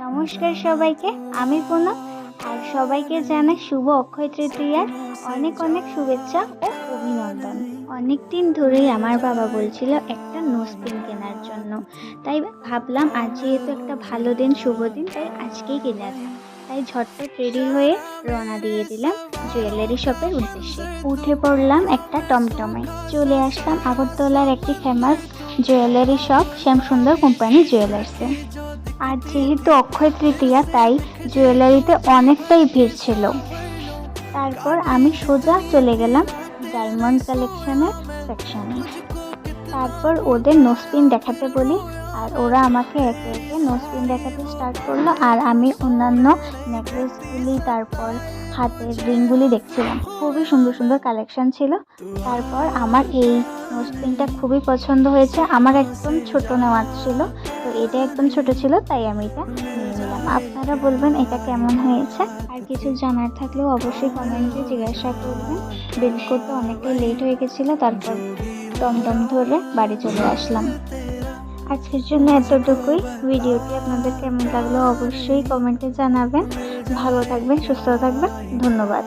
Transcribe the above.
নমস্কার সবাইকে, আমি পুনম। আর সবাইকে জানাই শুভ অক্ষয় তৃতীয়ার অনেক অনেক শুভেচ্ছা ও অভিনন্দন। অনেক দিন ধরেই আমার বাবা বলছিল একটা নোজপিন কেনার জন্য, তাই ভাবলাম আজ যেহেতু একটা ভালো দিন, শুভ দিন, তাই আজকেই কিনে যাক। তাই ঝটপট রেডি হয়ে রওনা দিয়ে দিলাম জুয়েলারি শপের উদ্দেশ্যে। উঠে পড়লাম একটা টমটমে, চলে আসলাম আগরতলার একটি famous jewellery shop Shyamsundar company জুয়েলার্সে। আর যেহেতু অক্ষয় তৃতীয়া, তাই জুয়েলারিতে অনেকটাই ভিড় ছিল। তারপর আমি সোজা চলে গেলাম ডায়মন্ড কালেকশনের সেকশনে। তারপর ওদের নোজপিন দেখাতে বলি, আর ওরা আমাকে একে একে নোজপিন দেখাতে স্টার্ট করলো। আর আমি অন্যান্য নেকলেসগুলি, তারপর হাতের রিংগুলি দেখছিলাম। খুবই সুন্দর সুন্দর কালেকশন ছিল। তারপর আমার এই নোজপিনটা খুবই পছন্দ হয়েছে। আমার একদম ছোট নেওয়া ছিল, তো এটা একদম ছোট ছিল, তাই আমি এটা নিয়ে নিলাম। আপনারা বলবেন এটা কেমন হয়েছে। আর কিছু জানার থাকলেও অবশ্যই কমেন্টে জিজ্ঞাসা করবেন। বিল করতে অনেকটাই লেট হয়ে গেছিলো, তারপর টমটম ধরে বাড়ি চলে আসলাম। আজকের জন্য এতটুকুই। ভিডিওটি আপনাদের কেমন লাগলো অবশ্যই কমেন্টে জানাবেন। ভালো থাকবেন, সুস্থ থাকবেন। ধন্যবাদ।